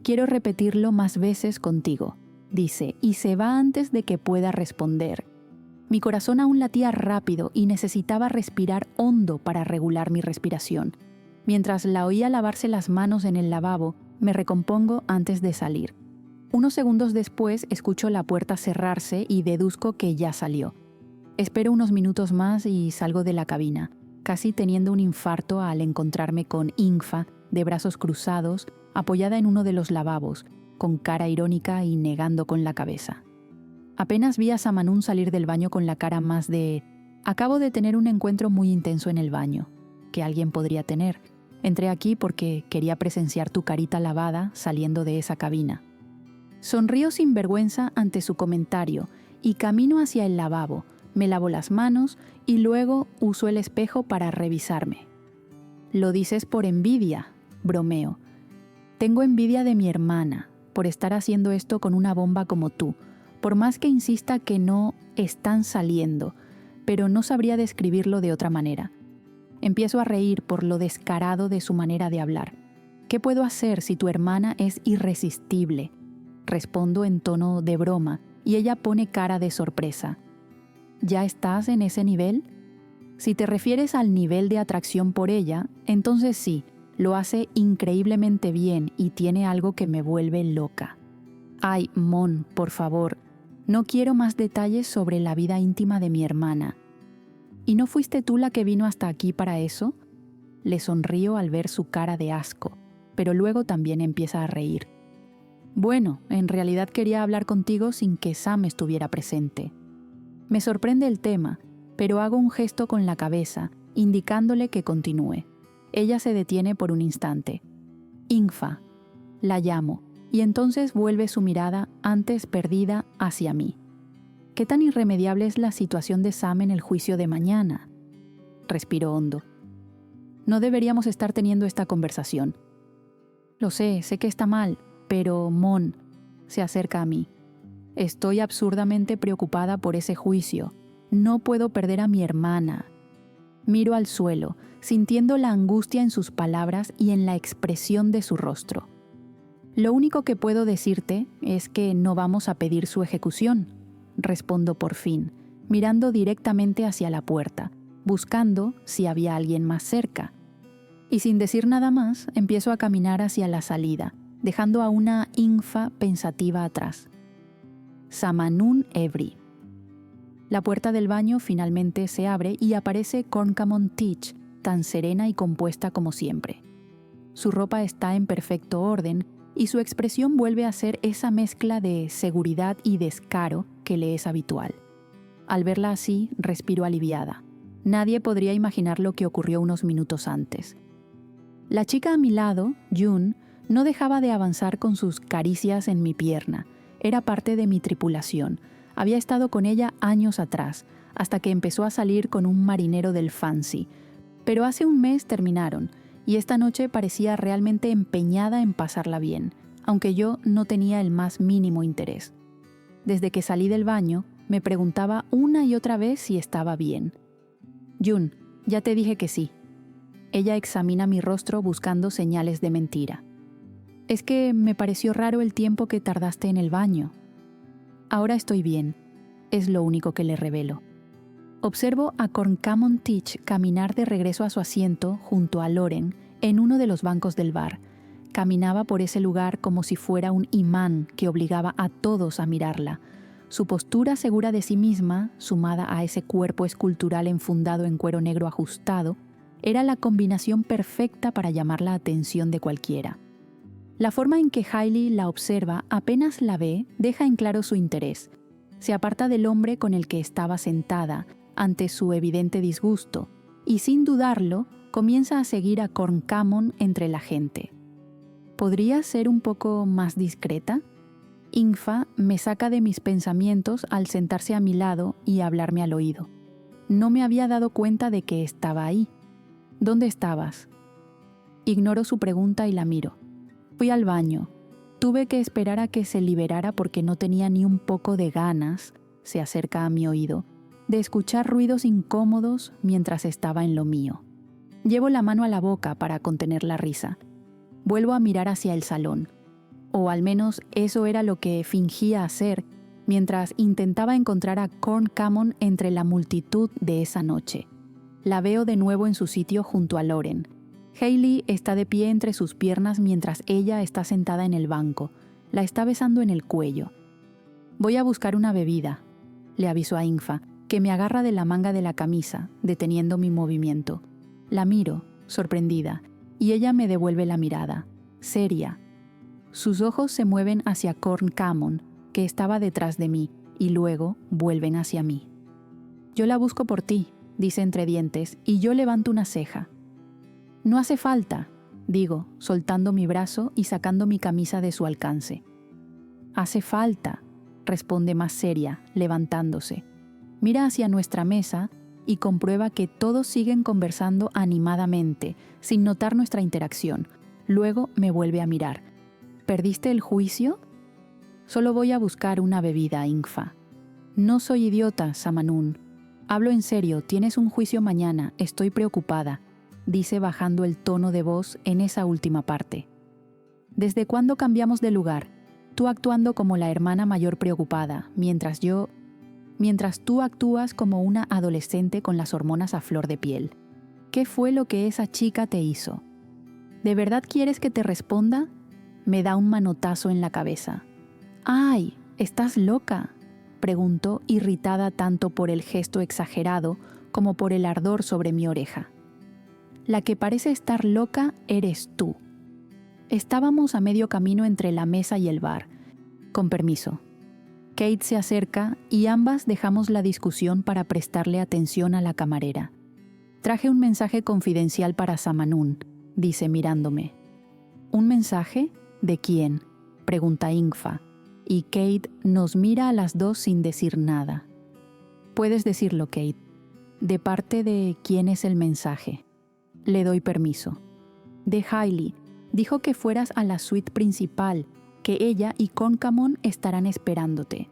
Quiero repetirlo más veces contigo, dice, y se va antes de que pueda responder. Mi corazón aún latía rápido y necesitaba respirar hondo para regular mi respiración. Mientras la oía lavarse las manos en el lavabo, me recompongo antes de salir. Unos segundos después escucho la puerta cerrarse y deduzco que ya salió. Espero unos minutos más y salgo de la cabina, casi teniendo un infarto al encontrarme con Ingfa, de brazos cruzados, apoyada en uno de los lavabos, con cara irónica y negando con la cabeza. Apenas vi a Samanún salir del baño con la cara más de «Acabo de tener un encuentro muy intenso en el baño», que alguien podría tener. Entré aquí porque quería presenciar tu carita lavada saliendo de esa cabina. Sonrío sin vergüenza ante su comentario y camino hacia el lavabo, me lavo las manos y luego uso el espejo para revisarme. Lo dices por envidia, bromeo. Tengo envidia de mi hermana por estar haciendo esto con una bomba como tú, por más que insista que no están saliendo, pero no sabría describirlo de otra manera. Empiezo a reír por lo descarado de su manera de hablar. ¿Qué puedo hacer si tu hermana es irresistible?, respondo en tono de broma y ella pone cara de sorpresa. ¿Ya estás en ese nivel? Si te refieres al nivel de atracción por ella, entonces sí, lo hace increíblemente bien y tiene algo que me vuelve loca. Ay, Mon, por favor, no quiero más detalles sobre la vida íntima de mi hermana. ¿Y no fuiste tú la que vino hasta aquí para eso? Le sonrío al ver su cara de asco, pero luego también empieza a reír. Bueno, en realidad quería hablar contigo sin que Sam estuviera presente. Me sorprende el tema, pero hago un gesto con la cabeza, indicándole que continúe. Ella se detiene por un instante. Ingfa. La llamo, y entonces vuelve su mirada, antes perdida, hacia mí. ¿Qué tan irremediable es la situación de Sam en el juicio de mañana? Respiro hondo. No deberíamos estar teniendo esta conversación. Lo sé que está mal, pero Mon se acerca a mí. Estoy absurdamente preocupada por ese juicio. No puedo perder a mi hermana. Miro al suelo, sintiendo la angustia en sus palabras y en la expresión de su rostro. Lo único que puedo decirte es que no vamos a pedir su ejecución, respondo por fin, mirando directamente hacia la puerta, buscando si había alguien más cerca. Y sin decir nada más, empiezo a caminar hacia la salida, dejando a una Ingfa pensativa atrás. Samanun Evri. La puerta del baño finalmente se abre y aparece Corncamon Teach, tan serena y compuesta como siempre. Su ropa está en perfecto orden y su expresión vuelve a ser esa mezcla de seguridad y descaro que le es habitual. Al verla así, respiro aliviada. Nadie podría imaginar lo que ocurrió unos minutos antes. La chica a mi lado, June, no dejaba de avanzar con sus caricias en mi pierna. Era parte de mi tripulación. Había estado con ella años atrás, hasta que empezó a salir con un marinero del Fancy. Pero hace un mes terminaron, y esta noche parecía realmente empeñada en pasarla bien, aunque yo no tenía el más mínimo interés. Desde que salí del baño, me preguntaba una y otra vez si estaba bien. June, ya te dije que sí. Ella examina mi rostro buscando señales de mentira. Es que me pareció raro el tiempo que tardaste en el baño. Ahora estoy bien, es lo único que le revelo. Observo a Corncamon Teach caminar de regreso a su asiento junto a Loren en uno de los bancos del bar. Caminaba por ese lugar como si fuera un imán que obligaba a todos a mirarla. Su postura segura de sí misma, sumada a ese cuerpo escultural enfundado en cuero negro ajustado, era la combinación perfecta para llamar la atención de cualquiera. La forma en que Hailey la observa apenas la ve deja en claro su interés. Se aparta del hombre con el que estaba sentada ante su evidente disgusto y sin dudarlo comienza a seguir a Corncamon entre la gente. ¿Podría ser un poco más discreta? Ingfa me saca de mis pensamientos al sentarse a mi lado y hablarme al oído. No me había dado cuenta de que estaba ahí. ¿Dónde estabas? Ignoro su pregunta y la miro. Fui al baño. Tuve que esperar a que se liberara porque no tenía ni un poco de ganas, se acerca a mi oído, de escuchar ruidos incómodos mientras estaba en lo mío. Llevo la mano a la boca para contener la risa. Vuelvo a mirar hacia el salón. O al menos eso era lo que fingía hacer mientras intentaba encontrar a Corncamon entre la multitud de esa noche. La veo de nuevo en su sitio junto a Loren. Hailey está de pie entre sus piernas mientras ella está sentada en el banco. La está besando en el cuello. Voy a buscar una bebida, le aviso a Ingfa, que me agarra de la manga de la camisa, deteniendo mi movimiento. La miro, sorprendida, y ella me devuelve la mirada, seria. Sus ojos se mueven hacia Corncamon, que estaba detrás de mí, y luego vuelven hacia mí. Yo la busco por ti, dice entre dientes, y yo levanto una ceja. No hace falta, digo, soltando mi brazo y sacando mi camisa de su alcance. Hace falta, responde más seria, levantándose. Mira hacia nuestra mesa y comprueba que todos siguen conversando animadamente, sin notar nuestra interacción. Luego me vuelve a mirar. ¿Perdiste el juicio? Solo voy a buscar una bebida, Ingfa. No soy idiota, Samanun. Hablo en serio, tienes un juicio mañana, estoy preocupada, dice bajando el tono de voz en esa última parte. ¿Desde cuándo cambiamos de lugar? Tú actuando como la hermana mayor preocupada, mientras tú actúas como una adolescente con las hormonas a flor de piel. ¿Qué fue lo que esa chica te hizo? ¿De verdad quieres que te responda? Me da un manotazo en la cabeza. ¡Ay! ¿Estás loca?, preguntó, irritada tanto por el gesto exagerado como por el ardor sobre mi oreja. La que parece estar loca eres tú. Estábamos a medio camino entre la mesa y el bar. Con permiso. Kate se acerca y ambas dejamos la discusión para prestarle atención a la camarera. Traje un mensaje confidencial para Samanun, dice mirándome. ¿Un mensaje? ¿De quién?, pregunta Ingfa, y Kate nos mira a las dos sin decir nada. Puedes decirlo, Kate. ¿De parte de quién es el mensaje? Le doy permiso. De Hailey. Dijo que fueras a la suite principal, que ella y Corncamon estarán esperándote.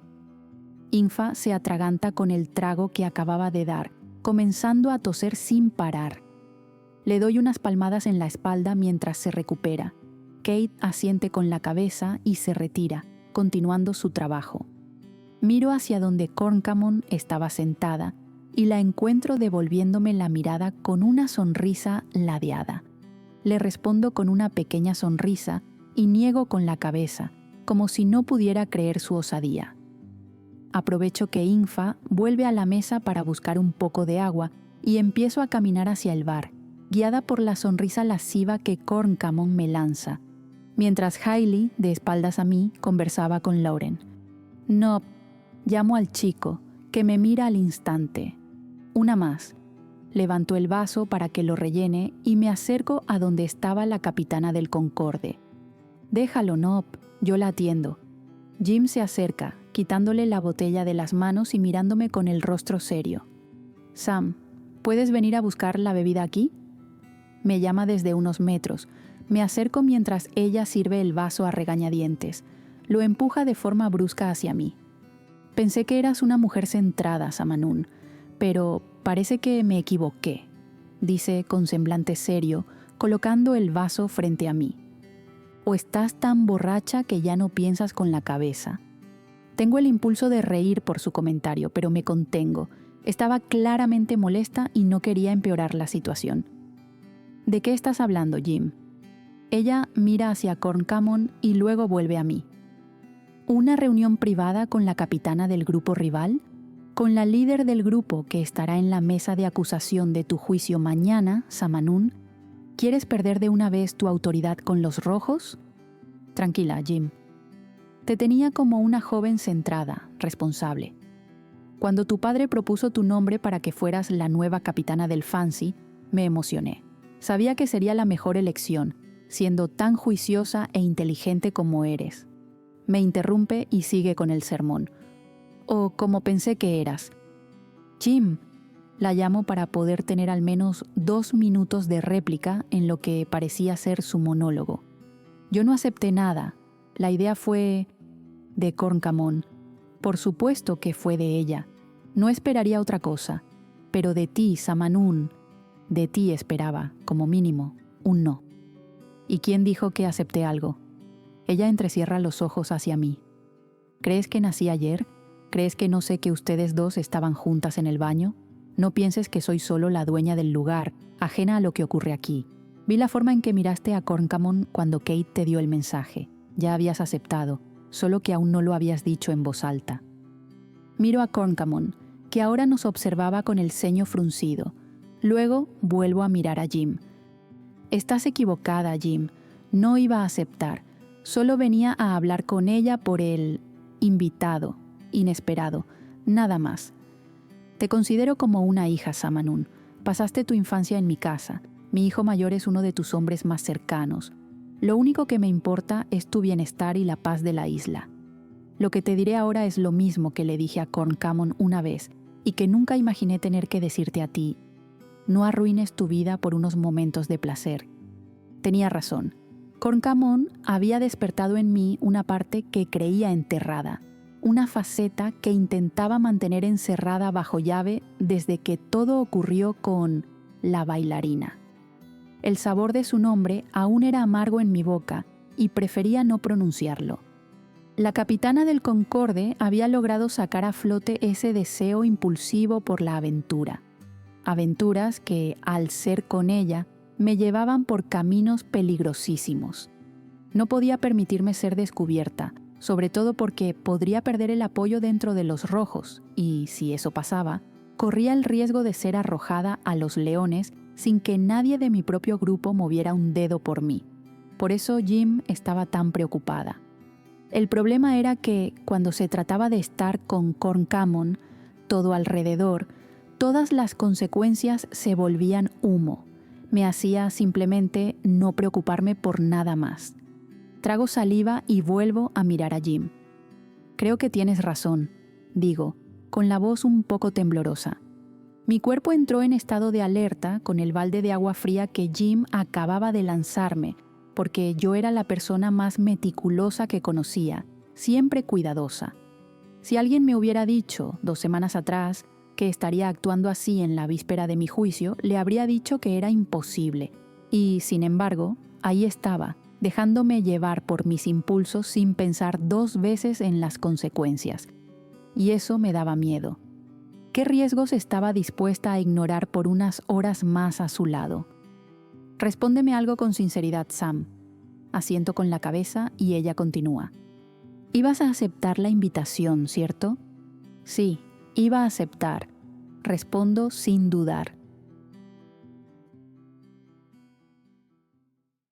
Ingfa se atraganta con el trago que acababa de dar, comenzando a toser sin parar. Le doy unas palmadas en la espalda mientras se recupera. Kate asiente con la cabeza y se retira, continuando su trabajo. Miro hacia donde Corncamon estaba sentada y la encuentro devolviéndome la mirada con una sonrisa ladeada. Le respondo con una pequeña sonrisa y niego con la cabeza, como si no pudiera creer su osadía. Aprovecho que Ingfa vuelve a la mesa para buscar un poco de agua y empiezo a caminar hacia el bar, guiada por la sonrisa lasciva que Corncamon me lanza, mientras Hailey, de espaldas a mí, conversaba con Lauren. No, llamo al chico, que me mira al instante. Una más. Levanto el vaso para que lo rellene y me acerco a donde estaba la capitana del Concorde. Déjalo, Nop, yo la atiendo. Jim se acerca, quitándole la botella de las manos y mirándome con el rostro serio. Sam, ¿puedes venir a buscar la bebida aquí? Me llama desde unos metros. Me acerco mientras ella sirve el vaso a regañadientes. Lo empuja de forma brusca hacia mí. Pensé que eras una mujer centrada, Samanun, pero parece que me equivoqué, dice con semblante serio, colocando el vaso frente a mí. ¿O estás tan borracha que ya no piensas con la cabeza? Tengo el impulso de reír por su comentario, pero me contengo. Estaba claramente molesta y no quería empeorar la situación. ¿De qué estás hablando, Jim? Ella mira hacia Corncamon y luego vuelve a mí. ¿Una reunión privada con la capitana del grupo rival? ¿Con la líder del grupo que estará en la mesa de acusación de tu juicio mañana, Samanun? ¿Quieres perder de una vez tu autoridad con los rojos? Tranquila, Jim. Te tenía como una joven centrada, responsable. Cuando tu padre propuso tu nombre para que fueras la nueva capitana del Fancy, me emocioné. Sabía que sería la mejor elección, siendo tan juiciosa e inteligente como eres. Me interrumpe y sigue con el sermón. O como pensé que eras. Jim, la llamo para poder tener al menos 2 minutos de réplica en lo que parecía ser su monólogo. Yo no acepté nada. La idea fue de Corncamon. Por supuesto que fue de ella. No esperaría otra cosa. Pero de ti, Samanun, de ti esperaba, como mínimo, un no. ¿Y quién dijo que acepté algo? Ella entrecierra los ojos hacia mí. ¿Crees que nací ayer? ¿Crees que no sé que ustedes dos estaban juntas en el baño? No pienses que soy solo la dueña del lugar, ajena a lo que ocurre aquí. Vi la forma en que miraste a Corncamon cuando Kate te dio el mensaje. Ya habías aceptado, solo que aún no lo habías dicho en voz alta. Miro a Corncamon, que ahora nos observaba con el ceño fruncido. Luego vuelvo a mirar a Jim. Estás equivocada, Jim. No iba a aceptar. Solo venía a hablar con ella por el invitado, inesperado, nada más. Te considero como una hija, Samanun. Pasaste tu infancia en mi casa. Mi hijo mayor es uno de tus hombres más cercanos. Lo único que me importa es tu bienestar y la paz de la isla. Lo que te diré ahora es lo mismo que le dije a Corncamon una vez y que nunca imaginé tener que decirte a ti. No arruines tu vida por unos momentos de placer. Tenía razón. Corncamon había despertado en mí una parte que creía enterrada, una faceta que intentaba mantener encerrada bajo llave desde que todo ocurrió con la bailarina. El sabor de su nombre aún era amargo en mi boca y prefería no pronunciarlo. La capitana del Concorde había logrado sacar a flote ese deseo impulsivo por la aventura. Aventuras que, al ser con ella, me llevaban por caminos peligrosísimos. No podía permitirme ser descubierta, sobre todo porque podría perder el apoyo dentro de los rojos y, si eso pasaba, corría el riesgo de ser arrojada a los leones sin que nadie de mi propio grupo moviera un dedo por mí. Por eso Jim estaba tan preocupada. El problema era que, cuando se trataba de estar con Corncamon, todo alrededor, todas las consecuencias se volvían humo. Me hacía simplemente no preocuparme por nada más. Trago saliva y vuelvo a mirar a Jim. Creo que tienes razón, digo, con la voz un poco temblorosa. Mi cuerpo entró en estado de alerta con el balde de agua fría que Jim acababa de lanzarme, porque yo era la persona más meticulosa que conocía, siempre cuidadosa. Si alguien me hubiera dicho 2 semanas atrás que estaría actuando así en la víspera de mi juicio, le habría dicho que era imposible. Y, sin embargo, ahí estaba, dejándome llevar por mis impulsos sin pensar 2 veces en las consecuencias. Y eso me daba miedo. ¿Qué riesgos estaba dispuesta a ignorar por unas horas más a su lado? Respóndeme algo con sinceridad, Sam. Asiento con la cabeza y ella continúa. Ibas a aceptar la invitación, ¿cierto? Sí, iba a aceptar. Respondo sin dudar.